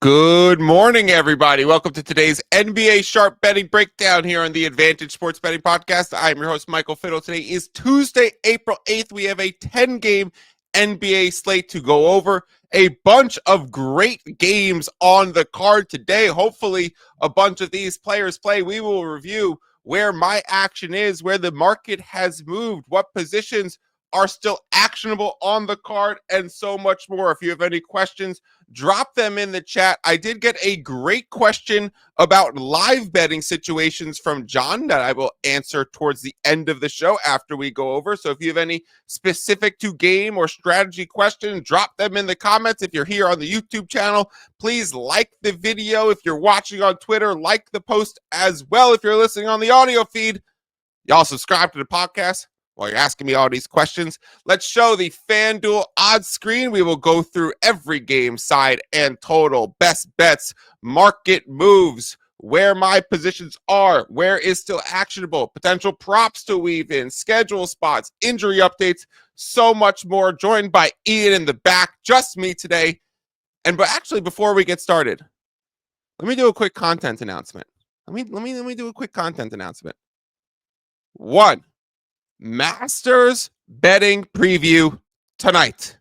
Good morning, everybody. Welcome to today's NBA Sharp Betting Breakdown here on the Advantage Sports Betting Podcast. I'm your host, Michael Fiddle. Today is Tuesday, April 8th. We have a 10-game NBA slate to go over. A bunch of great games on the card today. Hopefully, a bunch of these players play. We will review where my action is, where the market has moved, what positions are still actionable on the card, and so much more. If you have any questions, drop them in the chat. I did get a great question about live betting situations from John that I will answer towards the end of the show after we go over. So if you have any specific to game or strategy questions, drop them in the comments. If you're here on the YouTube channel, please like the video. If you're watching on Twitter, like the post as well. If you're listening on the audio feed, y'all subscribe to the podcast. While you're asking me all these questions, let's show the FanDuel odds screen. We will go through every game, side and total, best bets, market moves, where my positions are, where is still actionable, potential props to weave in, schedule spots, injury updates, so much more. Joined by Ian in the back, just me today. But actually, before we get started, let me do a quick content announcement. Let me do a quick content announcement. One. Masters betting preview tonight.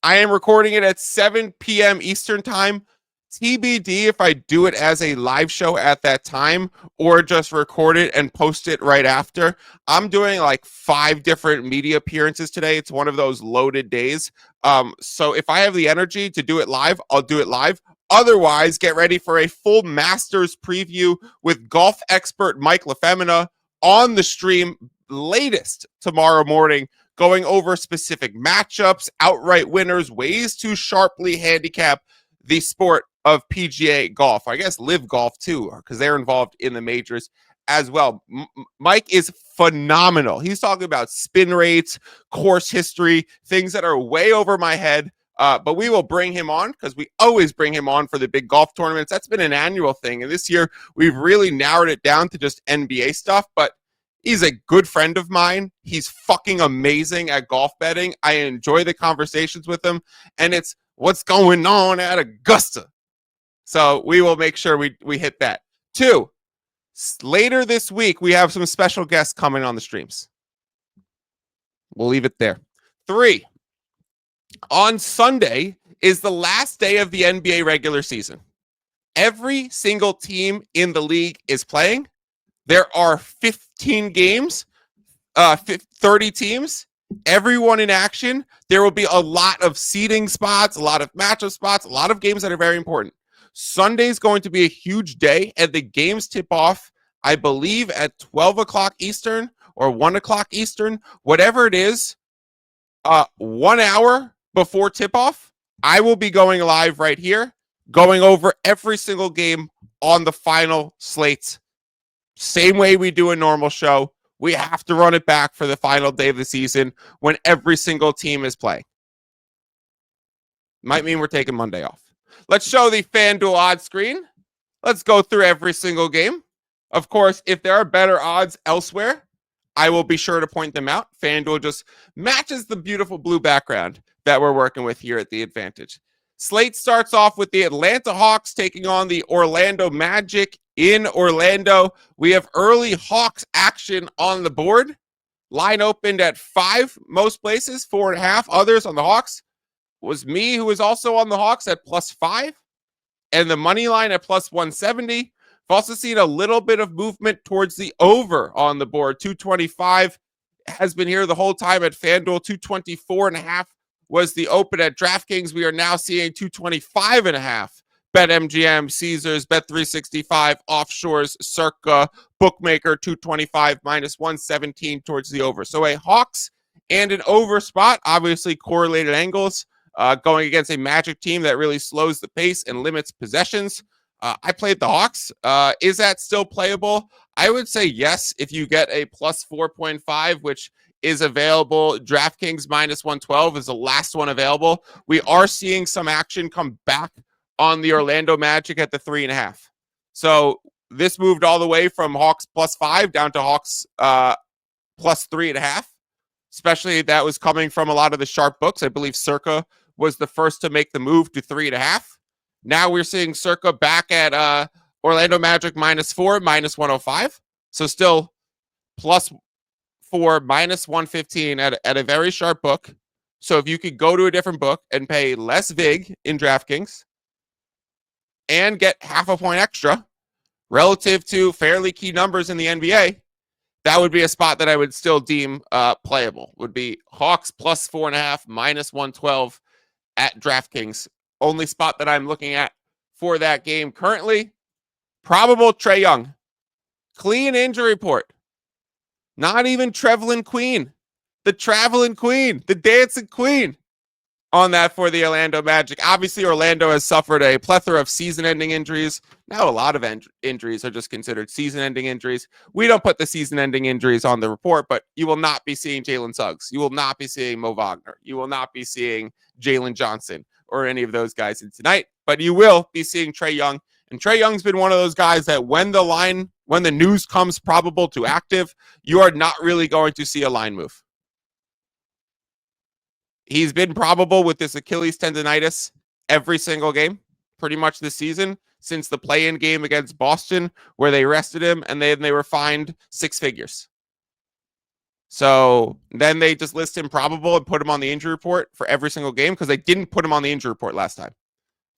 I am recording it at 7 p.m. Eastern time. TBD if I do it as a live show at that time or just record it and post it right after. I'm doing like 5 different media appearances today. It's one of those loaded days. So if I have the energy to do it live, I'll do it live. Otherwise, get ready for a full Masters preview with golf expert Mike LaFemina on the stream latest tomorrow morning, going over specific matchups, outright winners, ways to sharply handicap the sport of PGA golf. I guess live golf too, because they're involved in the majors as well. Mike is phenomenal. He's talking about spin rates, course history, things that are way over my head. But we will bring him on because we always bring him on for the big golf tournaments. That's been an annual thing. And this year we've really narrowed it down to just NBA stuff. But he's a good friend of mine. He's fucking amazing at golf betting. I enjoy the conversations with him. And it's what's going on at Augusta. So we will make sure we hit that. 2, later this week, we have some special guests coming on the streams. We'll leave it there. 3, on Sunday is the last day of the NBA regular season. Every single team in the league is playing. There are 15 games, 30 teams, everyone in action. There will be a lot of seeding spots, a lot of matchup spots, a lot of games that are very important. Sunday is going to be a huge day, and the games tip off, I believe, at 12 o'clock Eastern or 1 o'clock Eastern, whatever it is, 1 hour before tip-off. I will be going live right here, going over every single game on the final slates. Same way we do a normal show. We have to run it back for the final day of the season when every single team is playing. Might mean we're taking Monday off. Let's show the FanDuel odds screen. Let's go through every single game. Of course, if there are better odds elsewhere, I will be sure to point them out. FanDuel just matches the beautiful blue background that we're working with here at the Advantage. Slate starts off with the Atlanta Hawks taking on the Orlando Magic in Orlando. We have early Hawks action on the board. Line opened at 5 most places, 4.5. Others on the Hawks was me, who was also on the Hawks at +5. And the money line at +170. We've also seen a little bit of movement towards the over on the board. 225 has been here the whole time at FanDuel. 224.5 was the open at DraftKings. We are now seeing 225.5. BetMGM, Caesars, Bet365, Offshores, Circa, Bookmaker, 225 -117 towards the over. So a Hawks and an over spot, obviously correlated angles, going against a Magic team that really slows the pace and limits possessions. I played the Hawks. Is that still playable? I would say yes if you get a +4.5, which is available. DraftKings -112 is the last one available. We are seeing some action come back on the Orlando Magic at the 3.5. So this moved all the way from Hawks +5 down to Hawks +3.5. Especially that was coming from a lot of the sharp books. I believe Circa was the first to make the move to 3.5. Now we're seeing circa back at Orlando Magic -4, -105. So still +4, -115 at a very sharp book. So if you could go to a different book and pay less VIG in DraftKings and get half a point extra relative to fairly key numbers in the NBA, that would be a spot that I would still deem playable. Would be Hawks +4.5, -112 at DraftKings. Only spot that I'm looking at for that game currently. Probable Trae Young. Clean injury report. Not even Trevelin Queen. The traveling queen. The dancing queen. On that for the Orlando Magic. Obviously, Orlando has suffered a plethora of season-ending injuries. Now, a lot of injuries are just considered season-ending injuries. We don't put the season-ending injuries on the report, but you will not be seeing Jalen Suggs. You will not be seeing Mo Wagner. You will not be seeing Jalen Johnson or any of those guys in tonight, but you will be seeing Trae Young. And Trae Young's been one of those guys that when the news comes probable to active, you are not really going to see a line move. He's been probable with this Achilles tendonitis every single game, pretty much this season, since the play-in game against Boston, where they rested him and then they were fined 6 figures. So then they just list him probable and put him on the injury report for every single game because they didn't put him on the injury report last time.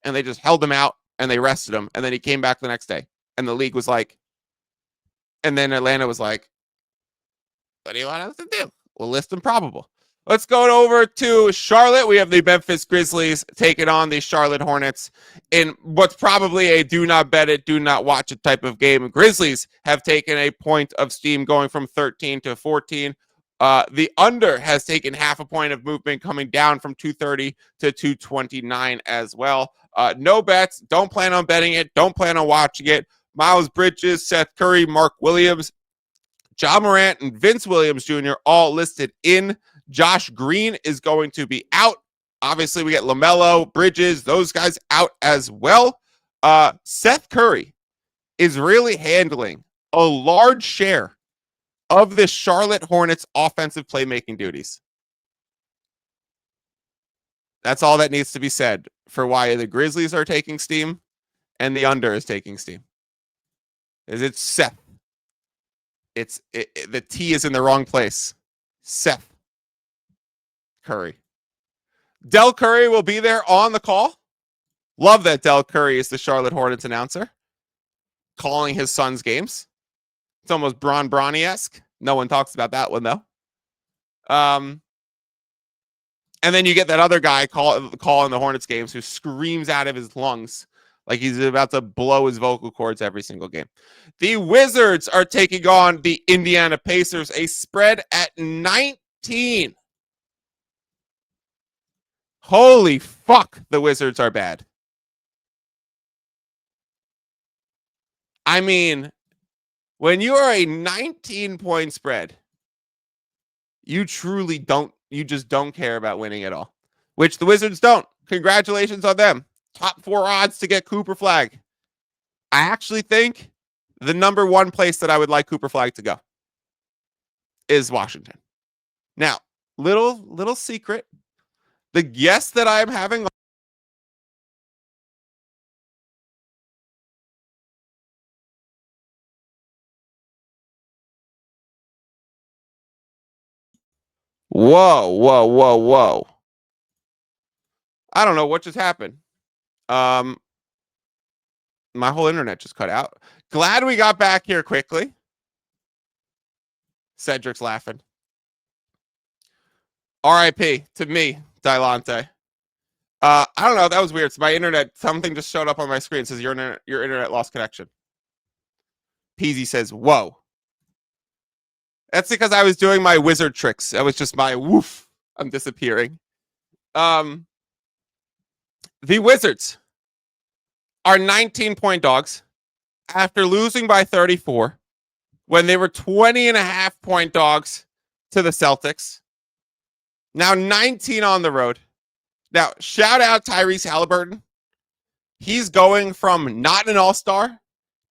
And they just held him out and they rested him. And then he came back the next day. And the league was like, and then Atlanta was like, what do you want us to do? We'll list him probable. Let's go over to Charlotte. We have the Memphis Grizzlies taking on the Charlotte Hornets in what's probably a do not bet it, do not watch it type of game. Grizzlies have taken a point of steam going from 13 to 14. The under has taken half a point of movement coming down from 230 to 229 as well. No bets. Don't plan on betting it. Don't plan on watching it. Miles Bridges, Seth Curry, Mark Williams, Ja Morant, and Vince Williams Jr. all listed in. Josh Green is going to be out. Obviously, we get LaMelo, Bridges, those guys out as well. Seth Curry is really handling a large share of the Charlotte Hornets offensive playmaking duties. That's all that needs to be said for why the Grizzlies are taking steam and the under is taking steam. It's Seth. The T is in the wrong place. Seth Curry. Del Curry will be there on the call. Love that Del Curry is the Charlotte Hornets announcer, calling his son's games. It's almost Bronny-esque. No one talks about that one, though. And then you get that other guy calling the Hornets games who screams out of his lungs like he's about to blow his vocal cords every single game. The Wizards are taking on the Indiana Pacers, a spread at 19. Holy fuck, the Wizards are bad. I mean, when you are a 19-point spread, you just don't care about winning at all, which the Wizards don't. Congratulations on them. Top 4 odds to get Cooper Flag. I actually think the number 1 place that I would like Cooper Flag to go is Washington. Now, little secret. The guest that I am having. Whoa. I don't know what just happened. My whole internet just cut out. Glad we got back here quickly. Cedric's laughing. RIP to me, Dilante. I don't know. That was weird. So my internet, something just showed up on my screen. It says your internet lost connection. Peasy says, whoa. That's because I was doing my wizard tricks. That was just my woof. I'm disappearing. The Wizards are 19-point dogs after losing by 34 when they were 20.5-point dogs to the Celtics. Now 19 on the road. Now, shout out Tyrese Halliburton. He's going from not an all-star,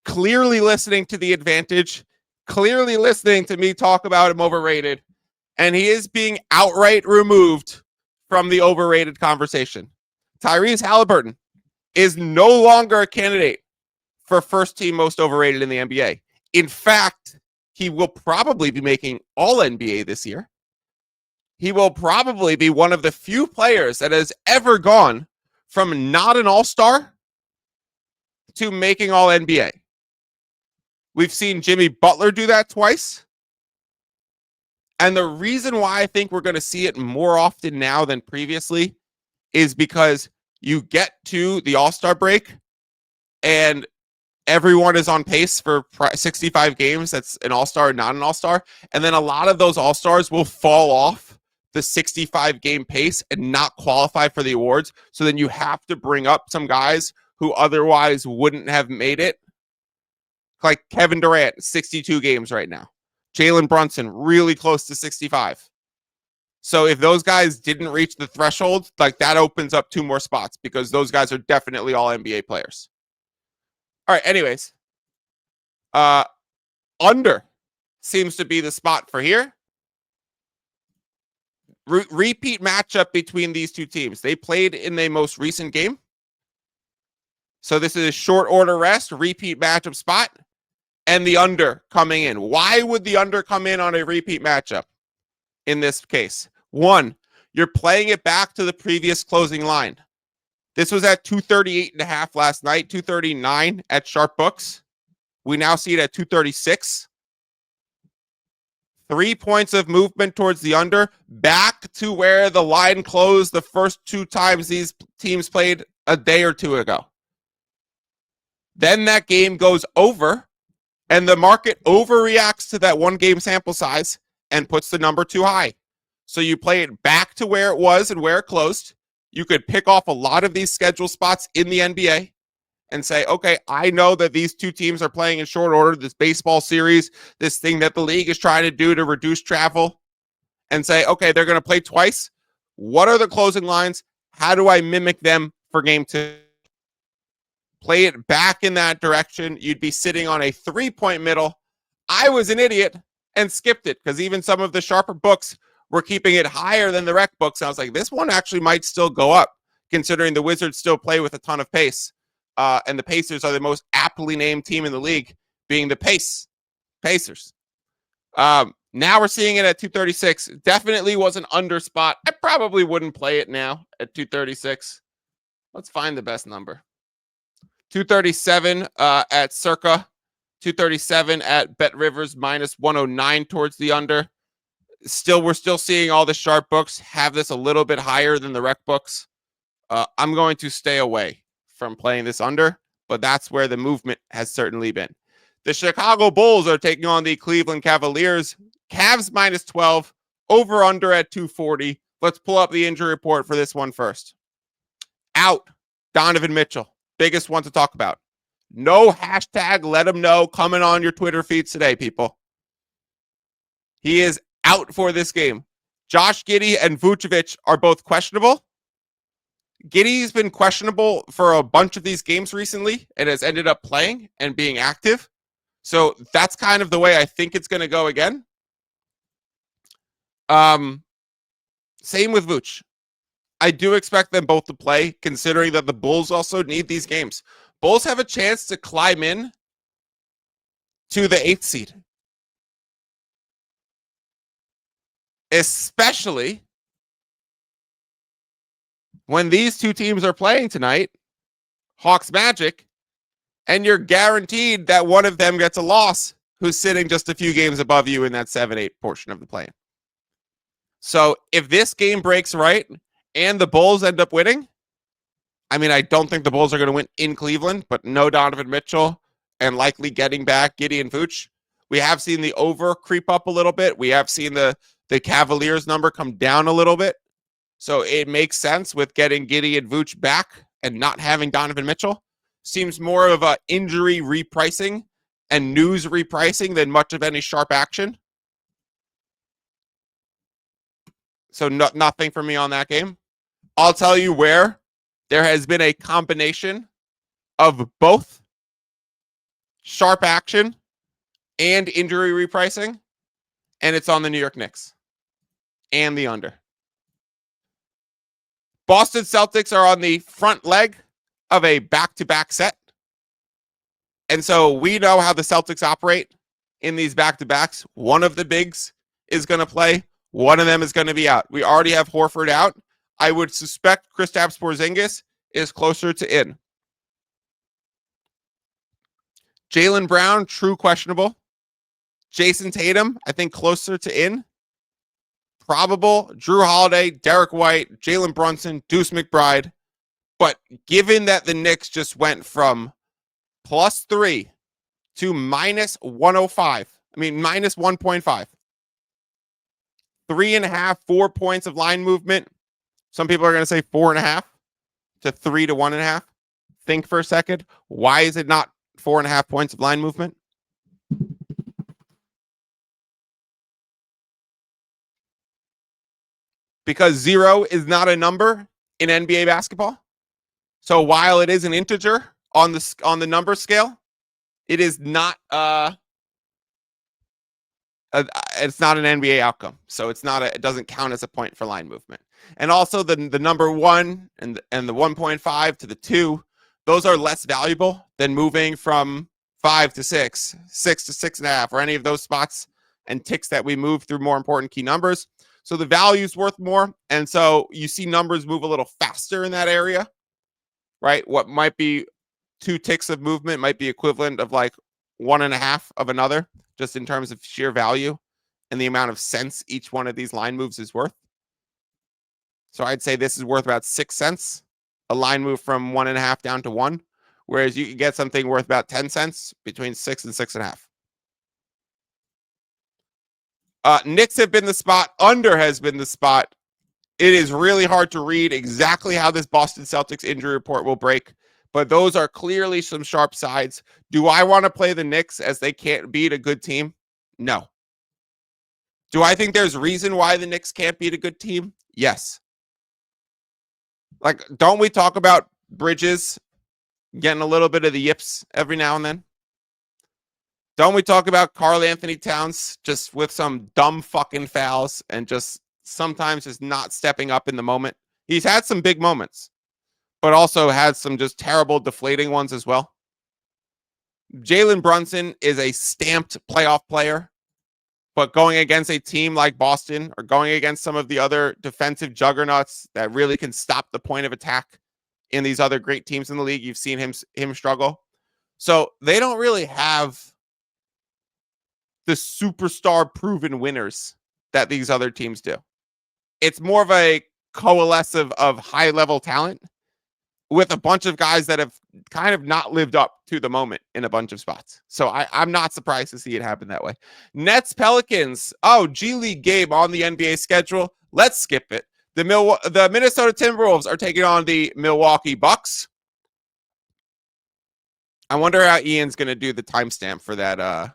clearly listening to the advantage, clearly listening to me talk about him overrated, and he is being outright removed from the overrated conversation. Tyrese Halliburton is no longer a candidate for first team most overrated in the NBA. In fact, he will probably be making all NBA this year. He will probably be one of the few players that has ever gone from not an all-star to making all NBA. We've seen Jimmy Butler do that twice. And the reason why I think we're going to see it more often now than previously is because you get to the All-Star break and everyone is on pace for 65 games. That's an All-Star and not an All-Star. And then a lot of those All-Stars will fall off the 65 game pace and not qualify for the awards. So then you have to bring up some guys who otherwise wouldn't have made it. Like Kevin Durant, 62 games right now. Jalen Brunson, really close to 65. So if those guys didn't reach the threshold, like that opens up 2 more spots because those guys are definitely all NBA players. All right, anyways. Under seems to be the spot for here. Repeat matchup between these two teams. They played in the most recent game. So this is a short order rest, repeat matchup spot, and the under coming in. Why would the under come in on a repeat matchup in this case? 1, you're playing it back to the previous closing line. This was at 238.5 last night, 239 at Sharp Books. We now see it at 236. 3 points of movement towards the under, back to where the line closed the first 2 times these teams played a day or 2 ago. Then that game goes over, and the market overreacts to that 1 game sample size and puts the number too high. So you play it back to where it was and where it closed. You could pick off a lot of these schedule spots in the NBA and say, okay, I know that these 2 teams are playing in short order, this baseball series, this thing that the league is trying to do to reduce travel, and say, okay, they're going to play twice. What are the closing lines? How do I mimic them for game 2? Play it back in that direction. You'd be sitting on a 3-point middle. I was an idiot and skipped it because even some of the sharper books were keeping it higher than the rec books. I was like, this one actually might still go up, considering the Wizards still play with a ton of pace. And the Pacers are the most aptly named team in the league, being the Pacers. Now we're seeing it at 236. Definitely was an under spot. I probably wouldn't play it now at 236. Let's find the best number. 237 at Circa. 237 at Bet Rivers, minus 109 towards the under. We're still seeing all the sharp books have this a little bit higher than the rec books. I'm going to stay away from playing this under, but that's where the movement has certainly been. The Chicago Bulls are taking on the Cleveland Cavaliers. Cavs minus 12, over under at 240. Let's pull up the injury report for this one first. Out, Donovan Mitchell, biggest one to talk about. No hashtag let him know coming on your Twitter feeds today, people. He is out for this game. Josh Giddey and Vucevic are both questionable. Giddey's been questionable for a bunch of these games recently and has ended up playing and being active. So that's kind of the way I think it's going to go again. Same with Vooch. I do expect them both to play, considering that the Bulls also need these games. Bulls have a chance to climb in to the 8th seed. Especially when these 2 teams are playing tonight, Hawks Magic, and you're guaranteed that one of them gets a loss who's sitting just a few games above you in that 7-8 portion of the play. So if this game breaks right and the Bulls end up winning, I mean, I don't think the Bulls are going to win in Cleveland, but no Donovan Mitchell and likely getting back Giddey and Vooch. We have seen the over creep up a little bit. We have seen the Cavaliers number come down a little bit. So it makes sense with getting Giddey and Vooch back and not having Donovan Mitchell. Seems more of a injury repricing and news repricing than much of any sharp action. So nothing for me on that game. I'll tell you where there has been a combination of both sharp action and injury repricing, and it's on the New York Knicks and the under. Boston Celtics are on the front leg of a back-to-back set. And so we know how the Celtics operate in these back-to-backs. One of the bigs is going to play. One of them is going to be out. We already have Horford out. I would suspect Kristaps Porzingis is closer to in. Jaylen Brown, true questionable. Jason Tatum, I think closer to in. Probable. Drew Holiday, Derek White, Jalen Brunson, Deuce McBride. But given that the Knicks just went from +3 to -105, minus 1.5. 3.5, 4 points of line movement. Some people are going to say 4.5 to 3 to 1.5. Think for a second. Why is it not 4.5 points of line movement? Because 0 is not a number in NBA basketball. So while it is an integer on the number scale, it is not it's not an NBA outcome. So it doesn't count as a point for line movement. And also the number 1 and the 1.5 to the 2, those are less valuable than moving from 5 to 6, 6 to 6.5, or any of those spots and ticks that we move through more important key numbers. So the value is worth more. And so you see numbers move a little faster in that area, right? What might be 2 ticks of movement might be equivalent of like 1.5 of another, just in terms of sheer value and the amount of cents each one of these line moves is worth. So I'd say this is worth about 6 cents, a line move from 1.5 down to 1, whereas you can get something worth about 10 cents between 6 and 6.5. Knicks have been the spot. Under has been the spot. It is really hard to read exactly how this Boston Celtics injury report will break, but those are clearly some sharp sides. Do I want to play the Knicks as they can't beat a good team? No. Do I think there's reason why the Knicks can't beat a good team? Yes. Like, don't we talk about Bridges getting a little bit of the yips every now and then? Don't we talk about Karl Anthony Towns just with some dumb fucking fouls and just sometimes just not stepping up in the moment? He's had some big moments, but also had some just terrible deflating ones as well. Jalen Brunson is a stamped playoff player, but going against a team like Boston or going against some of the other defensive juggernauts that really can stop the point of attack in these other great teams in the league, you've seen him struggle. So they don't really have the superstar proven winners that these other teams do. It's more of a coalescence of high level talent with a bunch of guys that have kind of not lived up to the moment in a bunch of spots. So I'm not surprised to see it happen that way. Nets Pelicans. Oh, G League game on the NBA schedule. Let's skip it. The Minnesota Timberwolves are taking on the Milwaukee Bucks. I wonder how Ian's going to do the timestamp for that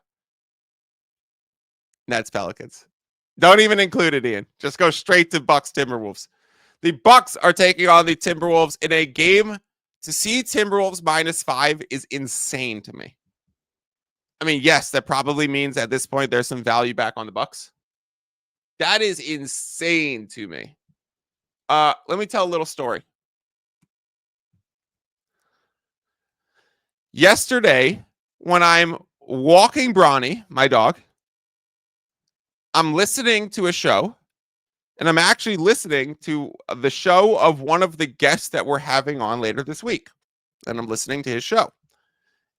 Nets Pelicans. Don't even include it, Ian. Just go straight to Bucks Timberwolves. The Bucks are taking on the Timberwolves in a game. To see Timberwolves -5 is insane to me. I mean, yes, that probably means at this point there's some value back on the Bucks. That is insane to me. Let me tell a little story. Yesterday, when I'm walking Bronny, my dog, I'm listening to a show, and I'm actually listening to the show of one of the guests that we're having on later this week. And I'm listening to his show.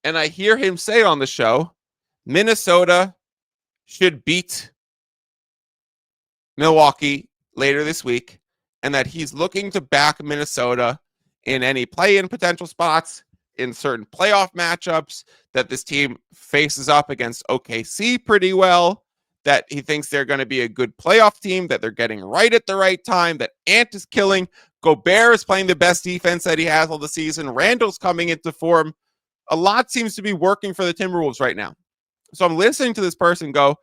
And I hear him say on the show, Minnesota should beat Milwaukee later this week, and that he's looking to back Minnesota in any play-in potential spots, in certain playoff matchups, that this team faces up against OKC pretty well, that he thinks they're going to be a good playoff team, that they're getting right at the right time, that Ant is killing, Gobert is playing the best defense that he has all the season, Randall's coming into form. A lot seems to be working for the Timberwolves right now. So I'm listening to this person go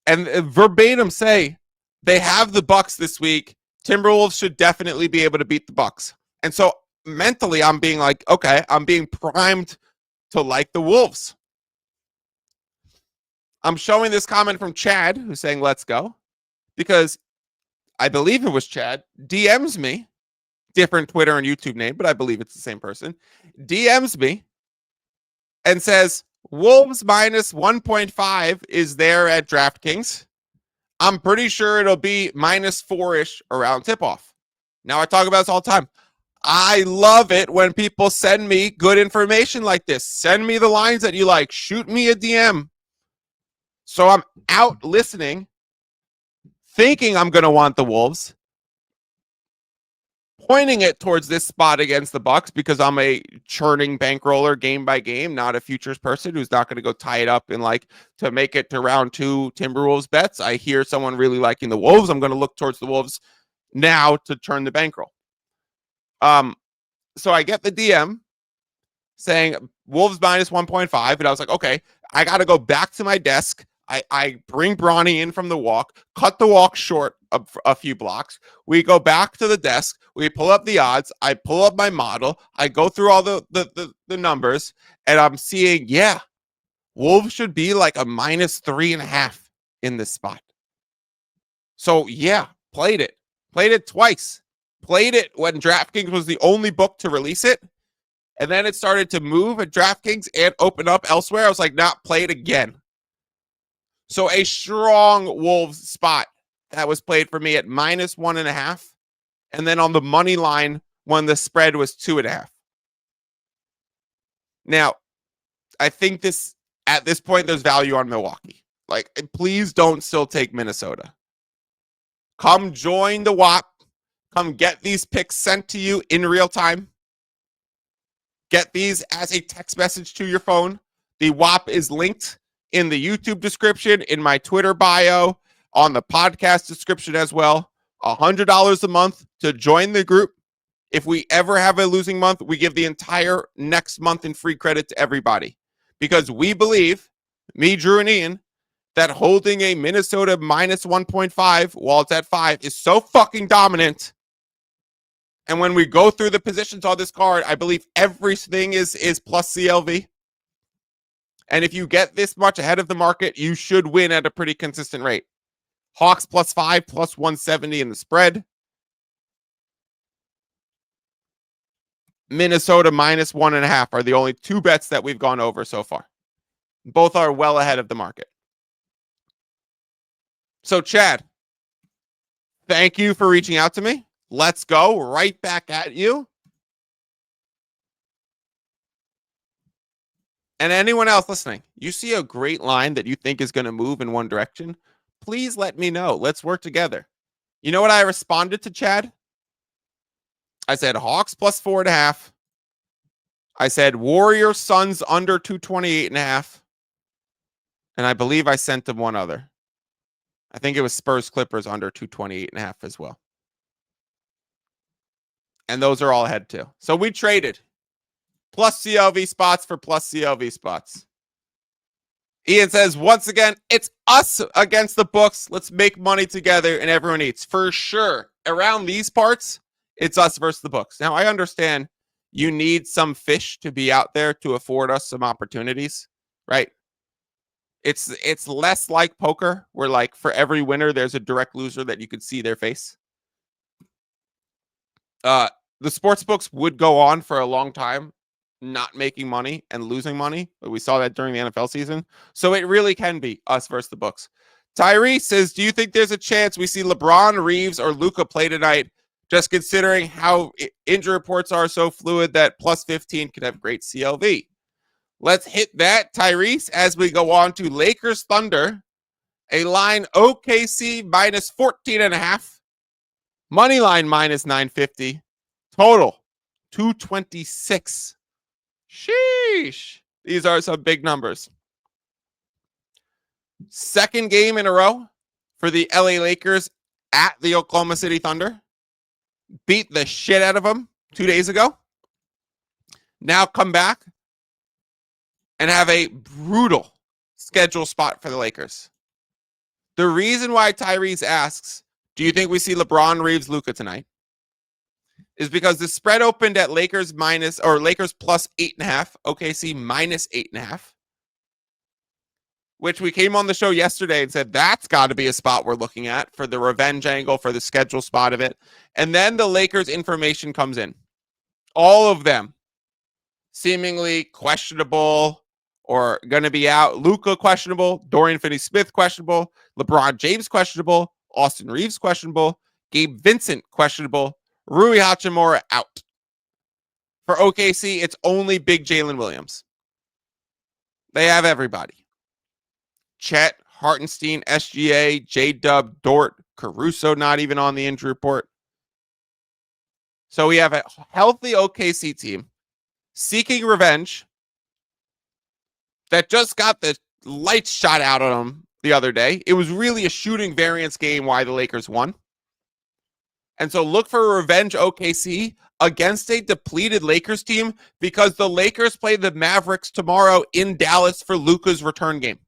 and verbatim say, they have the Bucks this week. Timberwolves should definitely be able to beat the Bucks. And so mentally, I'm being like, okay, I'm being primed to like the Wolves. I'm showing this comment from Chad, who's saying, let's go. Because I believe it was Chad, DMs me different Twitter and YouTube name, but I believe it's the same person, DMs me and says, Wolves minus 1.5 is there at DraftKings. I'm pretty sure it'll be minus 4-ish around tip-off. Now, I talk about this all the time. I love it when people send me good information like this. Send me the lines that you like. Shoot me a DM. So I'm out listening, thinking I'm going to want the Wolves, pointing it towards this spot against the Bucks because I'm a churning bankroller game by game, not a futures person who's not going to go tie it up in like to make it to round 2 Timberwolves bets. I hear someone really liking the Wolves. I'm going to look towards the Wolves now to turn the bankroll. So I get the DM saying Wolves minus 1.5, and I was like, okay, I got to go back to my desk. I bring Bronny in from the walk, cut the walk short a few blocks. We go back to the desk. We pull up the odds. I pull up my model. I go through all the numbers, and I'm seeing, yeah, Wolves should be like a minus 3.5 in this spot. So, yeah, played it. Played it twice. Played it when DraftKings was the only book to release it. And then it started to move at DraftKings and open up elsewhere. I was like, not play it again. So a strong Wolves spot that was played for me at minus 1.5. And then on the money line when the spread was 2.5. Now, I think at this point, there's value on Milwaukee. Like, please don't still take Minnesota. Come join the WHOP. Come get these picks sent to you in real time. Get these as a text message to your phone. The WHOP is linked in the YouTube description, in my Twitter bio, on the podcast description as well. $100 a month to join the group. If we ever have a losing month, we give the entire next month in free credit to everybody. Because we believe, me, Drew, and Ian, that holding a Minnesota minus 1.5 while it's at 5 is so fucking dominant. And when we go through the positions on this card, I believe everything is plus CLV. And if you get this much ahead of the market, you should win at a pretty consistent rate. Hawks plus 5, plus 170 in the spread. Minnesota minus 1.5 are the only 2 bets that we've gone over so far. Both are well ahead of the market. So, Chad, thank you for reaching out to me. Let's go right back at you. And anyone else listening, you see a great line that you think is going to move in one direction, please let me know. Let's work together. You know what I responded to, Chad? I said Hawks plus 4.5. I said Warriors Suns under 228.5. And I believe I sent them one other. I think it was Spurs Clippers under 228.5 as well. And those are all ahead too. So we traded plus CLV spots for plus CLV spots. Ian says, once again, it's us against the books. Let's make money together and everyone eats. For sure. Around these parts, it's us versus the books. Now, I understand you need some fish to be out there to afford us some opportunities, right? It's less like poker where like for every winner, there's a direct loser that you could see their face. The sports books would go on for a long time, not making money and losing money. But we saw that during the NFL season. So it really can be us versus the books. Tyree says, do you think there's a chance we see LeBron, Reeves, or Luka play tonight? Just considering how injury reports are so fluid that plus 15 could have great CLV. Let's hit that, Tyrese, as we go on to Lakers Thunder. A line OKC minus 14.5. Money line minus 950. Total 226. Sheesh. These are some big numbers. Second game in a row for the LA Lakers at the Oklahoma City Thunder. Beat the shit out of them 2 days ago. Now come back and have a brutal schedule spot for the Lakers. The reason why Tyrese asks, do you think we see LeBron, Reeves, Luka tonight? Is because the spread opened at Lakers plus 8.5, OKC minus 8.5. which we came on the show yesterday and said that's got to be a spot we're looking at for the revenge angle, for the schedule spot of it. And then the Lakers information comes in. All of them seemingly questionable or going to be out. Luka questionable, Dorian Finney-Smith questionable, LeBron James questionable, Austin Reeves questionable, Gabe Vincent questionable, Rui Hachimura out. For OKC, it's only big Jalen Williams. They have everybody. Chet, Hartenstein, SGA, J-Dub, Dort, Caruso not even on the injury report. So we have a healthy OKC team seeking revenge that just got the lights shot out on them the other day. It was really a shooting variance game why the Lakers won. And so look for a revenge OKC against a depleted Lakers team because the Lakers play the Mavericks tomorrow in Dallas for Luka's return game.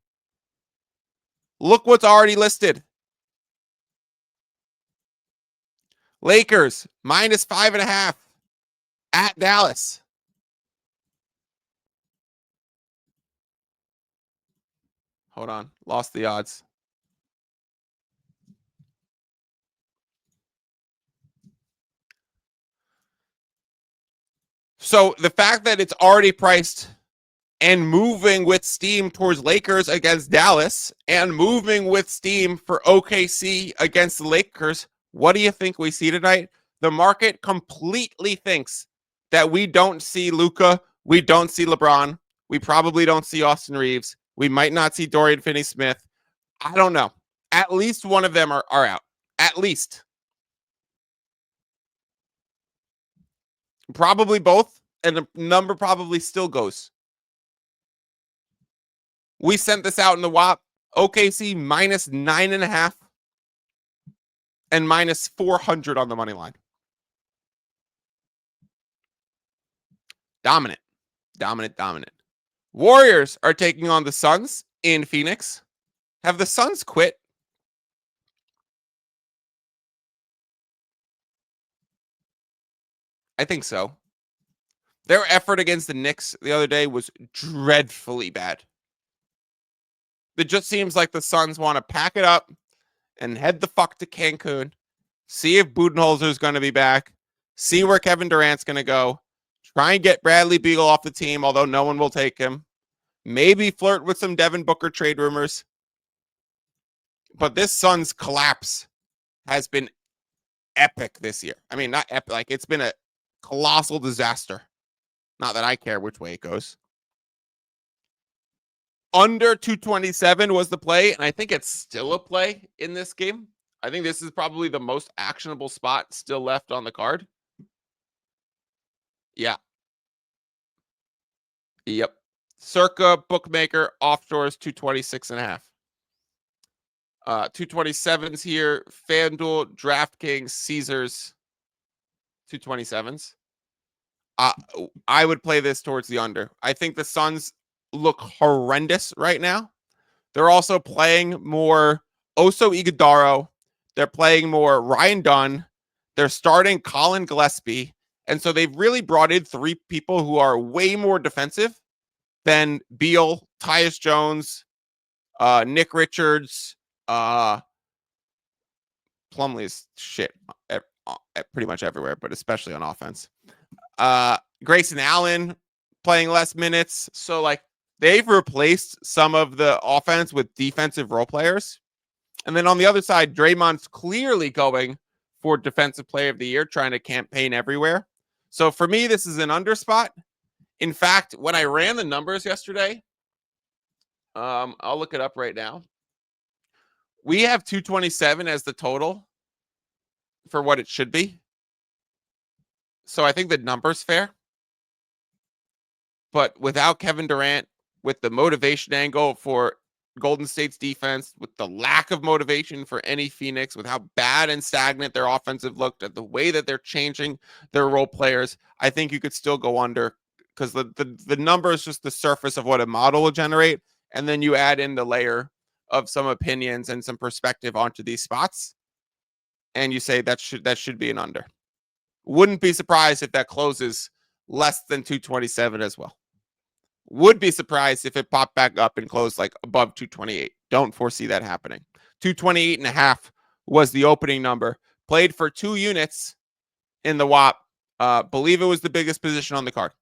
Look what's already listed. Lakers -5.5 at Dallas. Hold on. Lost the odds. So the fact that it's already priced and moving with steam towards Lakers against Dallas and moving with steam for OKC against the Lakers, what do you think we see tonight? The market completely thinks that we don't see Luka, we don't see LeBron, we probably don't see Austin Reeves, we might not see Dorian Finney-Smith. I don't know. At least one of them are out. At least. Probably both, and the number probably still goes. We sent this out in the WHOP. OKC -9.5 and -400 on the money line. Dominant. Warriors are taking on the Suns in Phoenix. Have the Suns quit? I think so. Their effort against the Knicks the other day was dreadfully bad. It just seems like the Suns want to pack it up and head the fuck to Cancun, see if Budenholzer's going to be back, see where Kevin Durant's going to go, try and get Bradley Beal off the team, although no one will take him, maybe flirt with some Devin Booker trade rumors. But this Suns collapse has been epic this year. I mean, not epic, like it's been a colossal disaster. Not that I care which way it goes. Under 227 was the play, and I think it's still a play in this game. I think this is probably the most actionable spot still left on the card. Yeah. Yep. Circa bookmaker offshores 226.5. 227s here. FanDuel, DraftKings, Caesars, 227s. I would play this towards the under. I think the Suns look horrendous right now. They're also playing more Oso Iguodaro. They're playing more Ryan Dunn. They're starting Colin Gillespie. And so they've really brought in three people who are way more defensive than Beal, Tyus Jones, Nick Richards, Plumlee's shit pretty much everywhere, but especially on offense. Grayson Allen playing less minutes. So like they've replaced some of the offense with defensive role players. And then on the other side, Draymond's clearly going for defensive player of the year, trying to campaign everywhere. So for me, this is an under spot. In fact, when I ran the numbers yesterday, I'll look it up right now. We have 227 as the total for what it should be. So I think the number's fair. But without Kevin Durant, with the motivation angle for Golden State's defense, with the lack of motivation for any Phoenix, with how bad and stagnant their offensive looked, at the way that they're changing their role players, I think you could still go under because the number is just the surface of what a model will generate. And then you add in the layer of some opinions and some perspective onto these spots. And you say that should be an under. Wouldn't be surprised if that closes less than 227 as well. Would be surprised if it popped back up and closed like above 228. Don't foresee that happening. 228.5 was the opening number. Played for 2 units in the WHOP. Believe it was the biggest position on the card.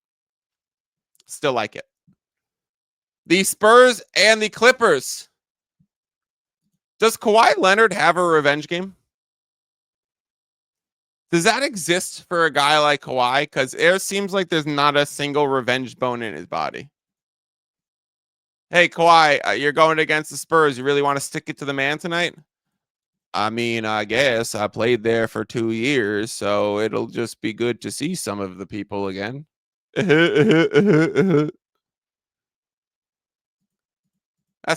Still like it. The Spurs and the Clippers. Does Kawhi Leonard have a revenge game? Does that exist for a guy like Kawhi? Because it seems like there's not a single revenge bone in his body. Hey, Kawhi, you're going against the Spurs. You really want to stick it to the man tonight? I mean, I guess I played there for 2 years, so it'll just be good to see some of the people again. That's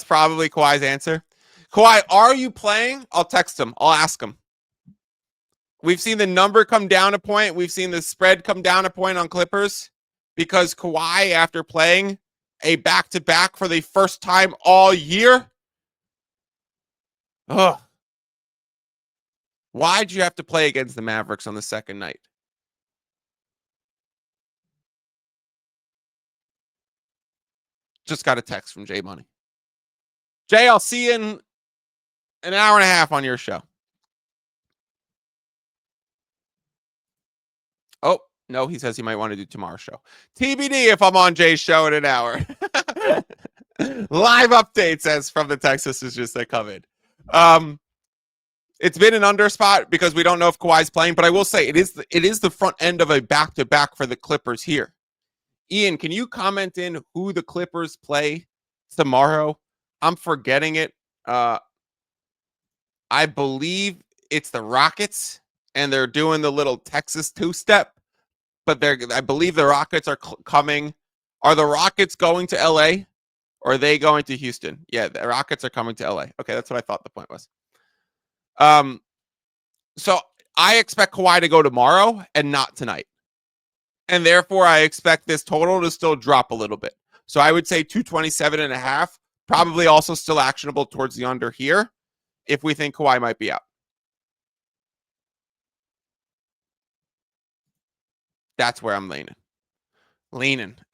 probably Kawhi's answer. Kawhi, are you playing? I'll text him. I'll ask him. We've seen the number come down a point. We've seen the spread come down a point on Clippers because Kawhi, after playing a back-to-back for the first time all year, why'd you have to play against the Mavericks on the second night? Just got a text from Jay Money. Jay, I'll see you in an hour and a half on your show. Oh, no, he says he might want to do tomorrow's show. TBD if I'm on Jay's show in an hour. Live updates as from the text messages that come in. It's been an under spot because we don't know if Kawhi's playing, but I will say it is the front end of a back-to-back for the Clippers here. Ian, can you comment in who the Clippers play tomorrow? I'm forgetting it. I believe it's the Rockets, and they're doing the little Texas two-step, but I believe the Rockets are coming. Are the Rockets going to LA, or are they going to Houston? Yeah, the Rockets are coming to LA. Okay, that's what I thought the point was. So I expect Kawhi to go tomorrow and not tonight. And therefore, I expect this total to still drop a little bit. So I would say 227.5, probably also still actionable towards the under here if we think Kawhi might be out. That's where I'm leaning.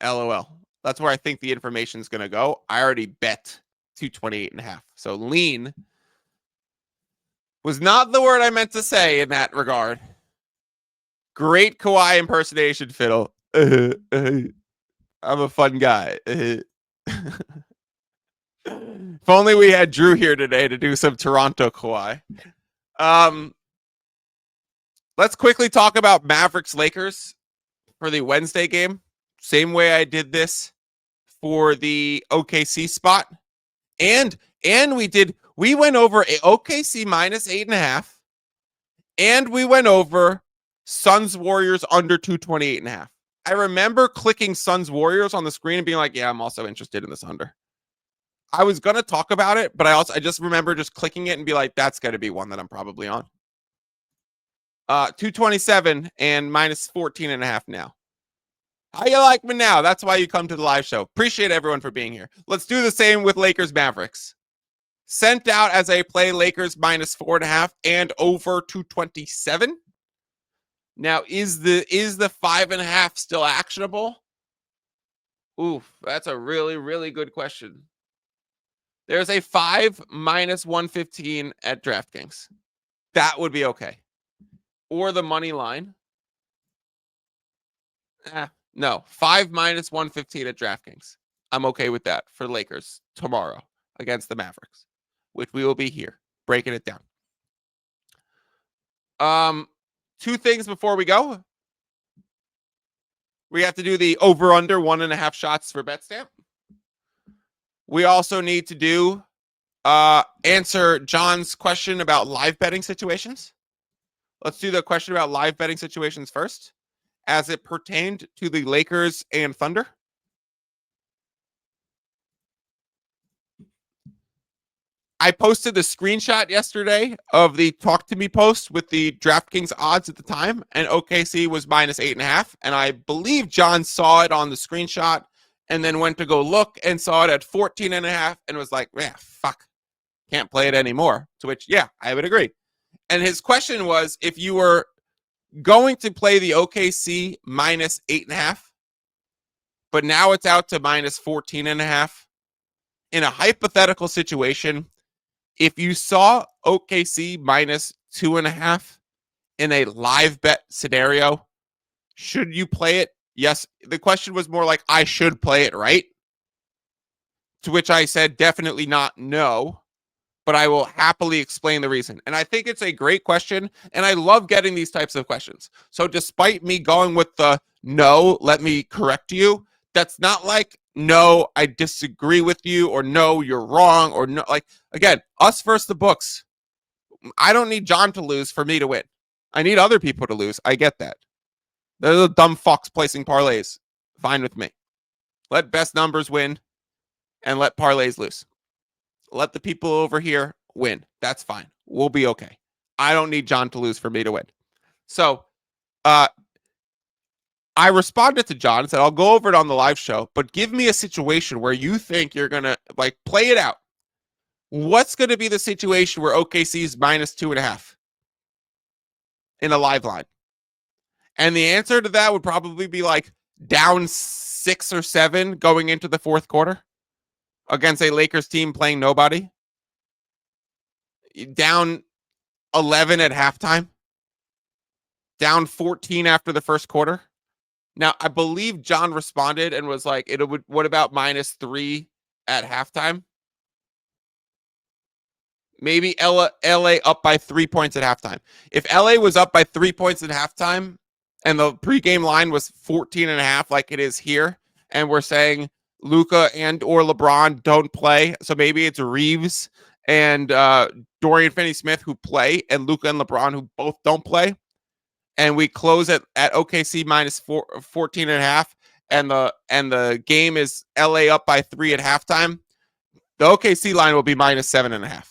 LOL. That's where I think the information is going to go. I already bet 228.5. So lean was not the word I meant to say in that regard. Great Kawhi impersonation, Fiddle. I'm a fun guy. If only we had Drew here today to do some Toronto Kawhi. Let's quickly talk about Mavericks Lakers for the Wednesday game. Same way I did this for the OKC spot. And we went over OKC minus 8.5. And we went over Suns Warriors under 228.5. I remember clicking Suns Warriors on the screen and being like, yeah, I'm also interested in this under. I was going to talk about it, but I just remember just clicking it and be like, that's going to be one that I'm probably on. 227 and minus 14.5 now. How you like me now? That's why you come to the live show. Appreciate everyone for being here. Let's do the same with Lakers Mavericks. Sent out as a play Lakers minus 4.5 and over 227. Now, is the 5.5 still actionable? Oof, that's a really, really good question. There's a 5 minus 115 at DraftKings. That would be okay. Or the money line. No, 5 minus 115 at DraftKings. I'm okay with that for Lakers tomorrow against the Mavericks, which we will be here breaking it down. 2 things before we go. We have to do the over-under 1.5 shots for BETSTAMP. We also need to do answer John's question about live betting situations. Let's do the question about live betting situations first, as it pertained to the Lakers and Thunder. I posted the screenshot yesterday of the Talk to Me post with the DraftKings odds at the time, and OKC was minus 8.5. And I believe John saw it on the screenshot and then went to go look and saw it at 14.5 and was like, yeah, fuck, can't play it anymore. To which, yeah, I would agree. And his question was, if you were going to play the OKC minus 8.5, but now it's out to minus 14.5. In a hypothetical situation, if you saw OKC minus 2.5 in a live bet scenario, should you play it? Yes. The question was more like, I should play it, right? To which I said, definitely not, no. But I will happily explain the reason. And I think it's a great question, and I love getting these types of questions. So despite me going with the no, let me correct you, that's not like, no, I disagree with you, or no, you're wrong, or no, like, again, us versus the books. I don't need John to lose for me to win. I need other people to lose. I get that. They're the dumb fucks placing parlays. Fine with me. Let best numbers win and let parlays lose. Let the people over here win. That's fine. We'll be okay. I don't need John to lose for me to win. So I responded to John and said, I'll go over it on the live show, but give me a situation where you think you're going to like play it out. What's going to be the situation where OKC is minus 2.5 in a live line? And the answer to that would probably be like down 6 or 7 going into the fourth quarter against a Lakers team playing nobody. Down 11 at halftime. Down 14 after the first quarter. Now, I believe John responded and was like, what about minus 3 at halftime? Maybe LA up by 3 points at halftime. If LA was up by 3 points at halftime and the pregame line was 14.5 like it is here, and we're saying Luka and or LeBron don't play, so maybe it's Reeves and Dorian Finney-Smith who play, and Luka and LeBron who both don't play, and we close at OKC minus 14.5, and the game is LA up by 3 at halftime, the OKC line will be minus 7.5.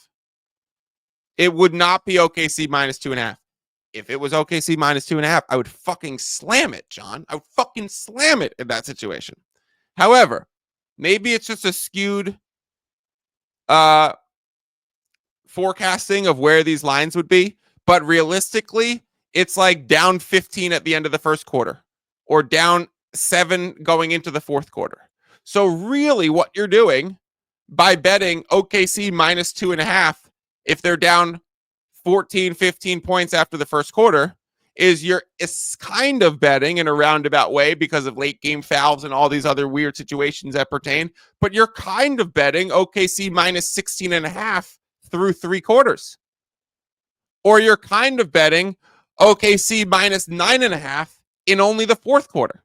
It would not be OKC minus 2.5. If it was OKC minus 2.5, I would fucking slam it, John. I would fucking slam it in that situation. However, maybe it's just a skewed forecasting of where these lines would be. But realistically, it's like down 15 at the end of the first quarter or down 7 going into the fourth quarter. So really what you're doing by betting OKC minus 2.5, if they're down 14, 15 points after the first quarter, is it's kind of betting in a roundabout way because of late game fouls and all these other weird situations that pertain, but you're kind of betting OKC minus 16.5 through 3 quarters. Or you're kind of betting OKC minus 9.5 in only the fourth quarter.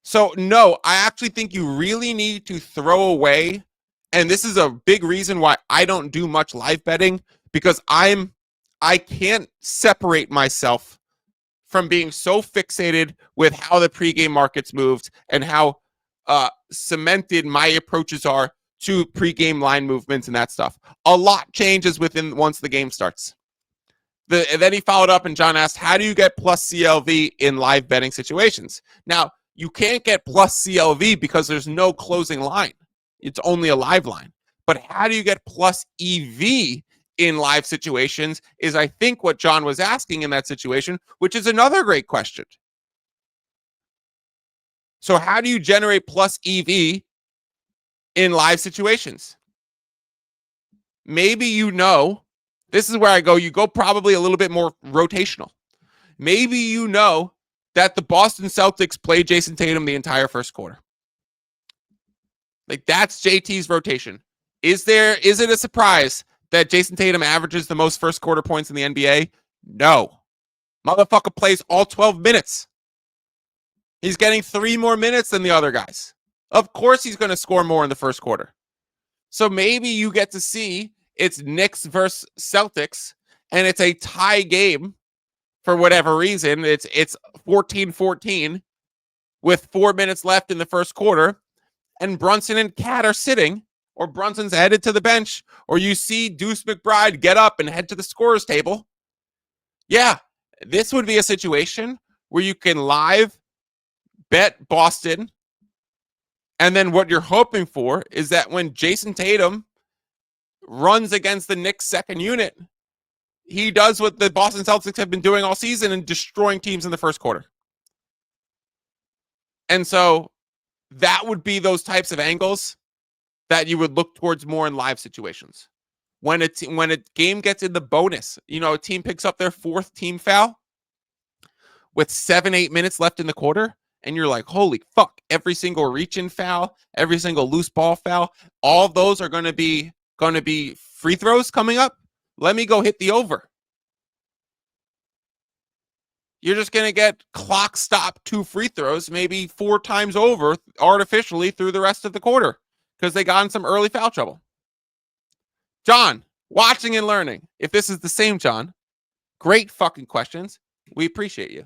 So no, I actually think you really need to throw away, and this is a big reason why I don't do much live betting, because I can't separate myself from being so fixated with how the pregame markets moved and how cemented my approaches are to pregame line movements and that stuff. A lot changes once the game starts. And then he followed up and John asked, how do you get plus CLV in live betting situations? Now, you can't get plus CLV because there's no closing line. It's only a live line. But how do you get plus EV in live situations is, I think, what John was asking in that situation, which is another great question. So how do you generate plus EV in live situations? Maybe this is where I go, you go probably a little bit more rotational. Maybe that the Boston Celtics played Jason Tatum the entire first quarter. Like, that's JT's rotation. Is it a surprise that Jason Tatum averages the most first quarter points in the NBA? No. Motherfucker plays all 12 minutes. He's getting 3 more minutes than the other guys. Of course he's going to score more in the first quarter. So maybe you get to see it's Knicks versus Celtics, and it's a tie game for whatever reason. It's 14-14 with 4 minutes left in the first quarter, and Brunson and Cat are sitting, or Brunson's headed to the bench, or you see Deuce McBride get up and head to the scorer's table. Yeah, this would be a situation where you can live bet Boston, and then what you're hoping for is that when Jason Tatum runs against the Knicks second unit, he does what the Boston Celtics have been doing all season and destroying teams in the first quarter. And so that would be those types of angles that you would look towards more in live situations. When a game gets in the bonus, a team picks up their 4th team foul with 7-8 minutes left in the quarter, and you're like, holy fuck, every single reach-in foul, every single loose ball foul, all of those are going to be free throws coming up. Let me go hit the over. You're just going to get clock stop 2 free throws, maybe 4 times over artificially through the rest of the quarter because they got in some early foul trouble. John, watching and learning. If this is the same John, great fucking questions. We appreciate you.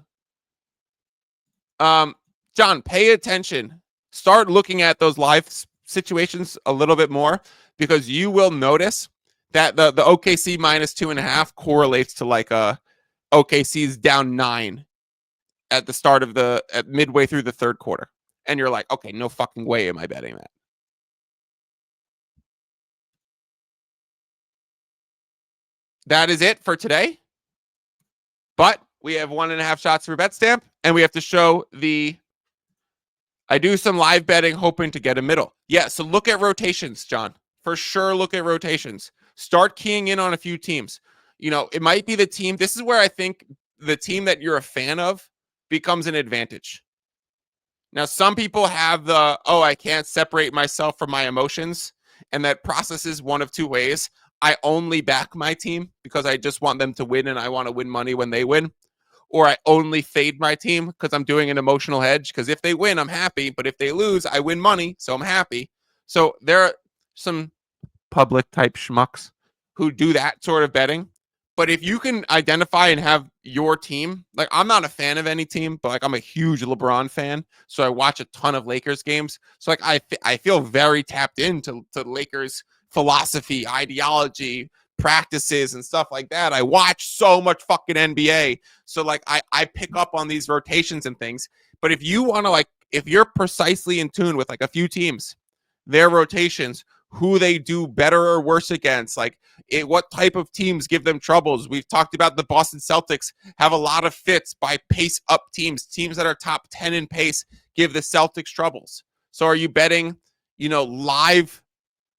John, pay attention. Start looking at those live situations a little bit more because you will notice that the OKC -2.5 correlates to like OKC's down 9 at the start of at midway through the 3rd quarter. And you're like, okay, no fucking way am I betting that. That is it for today. But we have 1.5 shots for BetStamp, and we have to show I do some live betting hoping to get a middle. Yeah, so look at rotations, John. For sure, look at rotations. Start keying in on a few teams. It might be the team. This is where I think the team that you're a fan of becomes an advantage. Now, some people have I can't separate myself from my emotions, and that processes one of 2 ways. I only back my team because I just want them to win and I want to win money when they win. Or I only fade my team because I'm doing an emotional hedge because if they win, I'm happy. But if they lose, I win money, so I'm happy. So there are some public type schmucks who do that sort of betting. But if you can identify and have your team, like I'm not a fan of any team, but like I'm a huge LeBron fan. So I watch a ton of Lakers games. So like I feel very tapped into Lakers philosophy, ideology, practices and stuff like that. I watch so much fucking NBA. So like I pick up on these rotations and things. But if you want to if you're precisely in tune with like a few teams, their rotations, who they do better or worse against, what type of teams give them troubles. We've talked about the Boston Celtics have a lot of fits by pace up teams. Teams that are top 10 in pace give the Celtics troubles. So are you betting, live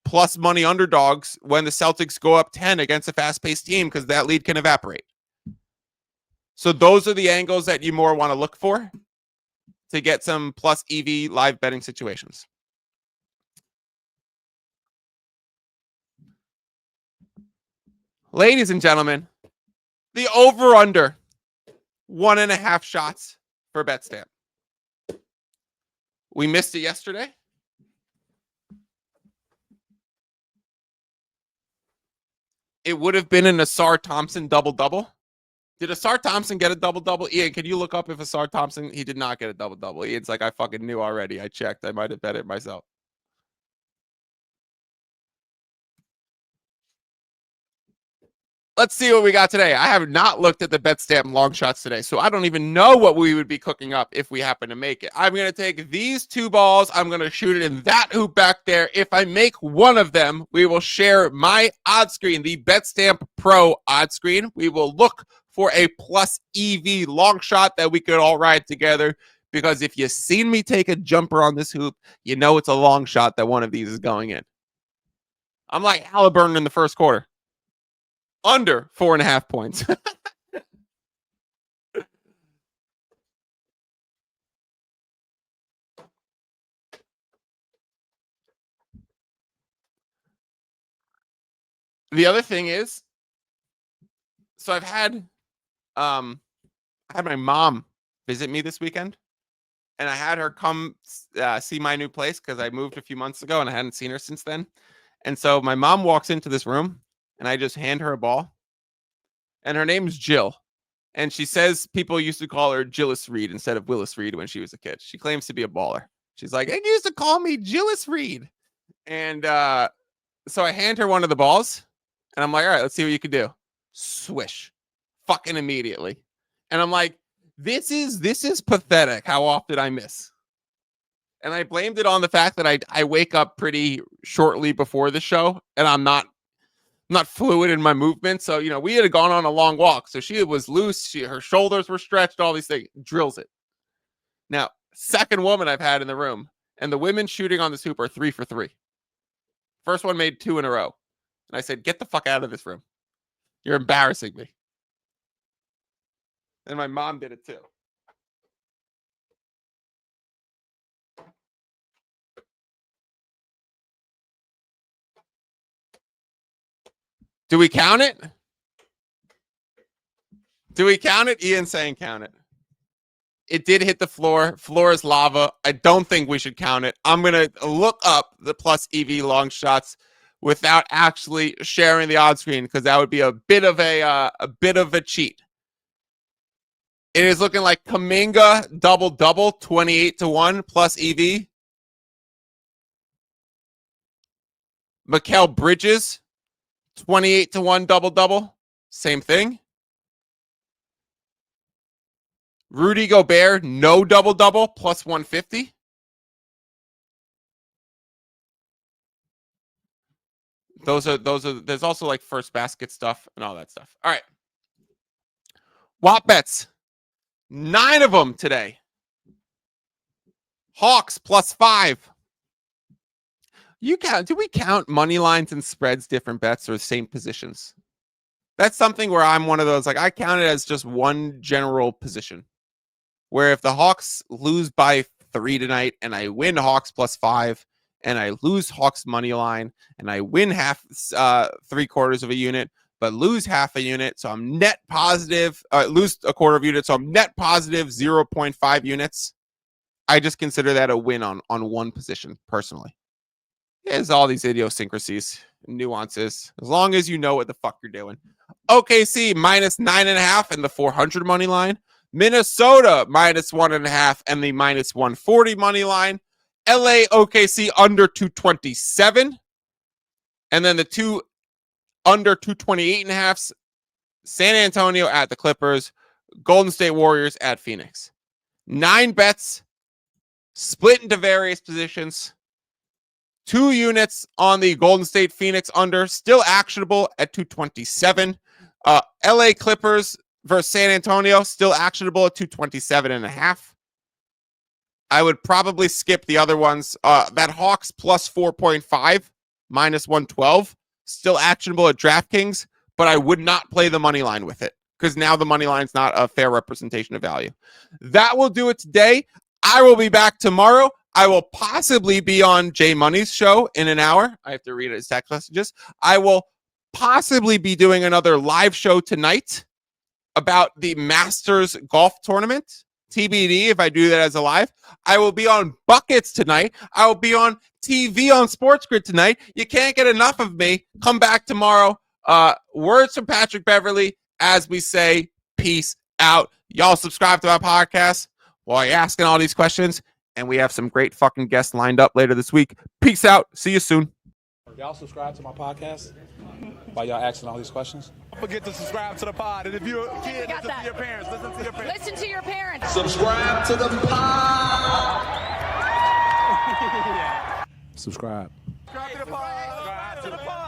plus money underdogs when the Celtics go up 10 against a fast-paced team because that lead can evaporate? So those are the angles that you more want to look for to get some plus EV live betting situations. Ladies and gentlemen, the over-under 1.5 shots for BetStamp. We missed it yesterday. It would have been an Asar Thompson double-double. Did Asar Thompson get a double-double? Ian, can you look up if Asar Thompson, he did not get a double-double. Ian's like, I fucking knew already. I checked. I might have bet it myself. Let's see what we got today. I have not looked at the BetStamp long shots today, so I don't even know what we would be cooking up if we happen to make it. I'm going to take these 2 balls. I'm going to shoot it in that hoop back there. If I make one of them, we will share my odd screen, the BetStamp Pro odd screen. We will look for a plus EV long shot that we could all ride together, because if you've seen me take a jumper on this hoop, you know it's a long shot that one of these is going in. I'm like Halliburton in the first quarter. Under 4.5 points. The other thing is, so I had my mom visit me this weekend, and I had her come see my new place because I moved a few months ago and I hadn't seen her since then. And so my mom walks into this room and I just hand her a ball, and her name's Jill. And she says people used to call her Gillis Reed instead of Willis Reed when she was a kid. She claims to be a baller. She's like, they used to call me Gillis Reed. And so I hand her one of the balls, and I'm like, all right, let's see what you can do. Swish. Fucking immediately. And I'm like, this is pathetic how often I miss. And I blamed it on the fact that I wake up pretty shortly before the show, and I'm not fluid in my movement. So, we had gone on a long walk. So she was loose. Her shoulders were stretched, all these things. Drills it. Now, Second woman I've had in the room. And the women shooting on this hoop are 3 for 3. First one made 2 in a row. And I said, get the fuck out of this room. You're embarrassing me. And my mom did it too. Do we count it? Do we count it? Ian's saying count it. It did hit the floor. Floor is lava. I don't think we should count it. I'm going to look up the plus EV long shots without actually sharing the odds screen because that would be a bit of a cheat. It is looking like Kuminga double-double, 28-1 plus EV. Mikal Bridges, 28-1 double-double. Same thing. Rudy Gobert, no double-double, plus 150. Those are, there's also like first basket stuff and all that stuff. All right. WHOP bets. 9 of them today. Hawks plus 5. Do we count money lines and spreads different bets or same positions? That's something where I'm one of those, like I count it as just one general position. Where if the Hawks lose by 3 tonight and I win Hawks plus 5 and I lose Hawks money line and I win 3/4 of a unit, but lose half a unit. So I'm net positive, lose a quarter of a unit. So I'm net positive 0.5 units. I just consider that a win on one position personally. There's all these idiosyncrasies, nuances, as long as you know what the fuck you're doing. OKC minus 9.5 and the 400 money line. Minnesota minus 1.5 and the minus 140 money line. LA OKC under 227. And then the 2 under 228.5. San Antonio at the Clippers. Golden State Warriors at Phoenix. 9 bets split into various positions. 2 units on the Golden State Phoenix under, still actionable at 227. LA Clippers versus San Antonio, still actionable at 227.5. I would probably skip the other ones. That Hawks plus 4.5, minus 112, still actionable at DraftKings, but I would not play the money line with it because now the money line's not a fair representation of value. That will do it today. I will be back tomorrow. I will possibly be on Jay Money's show in an hour. I have to read his text messages. I will possibly be doing another live show tonight about the Masters golf tournament. TBD if I do that as a live. I will be on Buckets tonight. I will be on TV on Sports Grid tonight. You can't get enough of me. Come back tomorrow. Words from Patrick Beverly as we say, peace out. Y'all subscribe to my podcast while you're asking all these questions. And we have some great fucking guests lined up later this week. Peace out. See you soon. Y'all subscribe to my podcast while y'all asking all these questions. Don't forget to subscribe to the pod. And if you're a kid, listen to your parents. Listen to your parents. Listen to your parents. Subscribe to the pod. Yeah. Subscribe. Subscribe to the pod. Subscribe to the pod.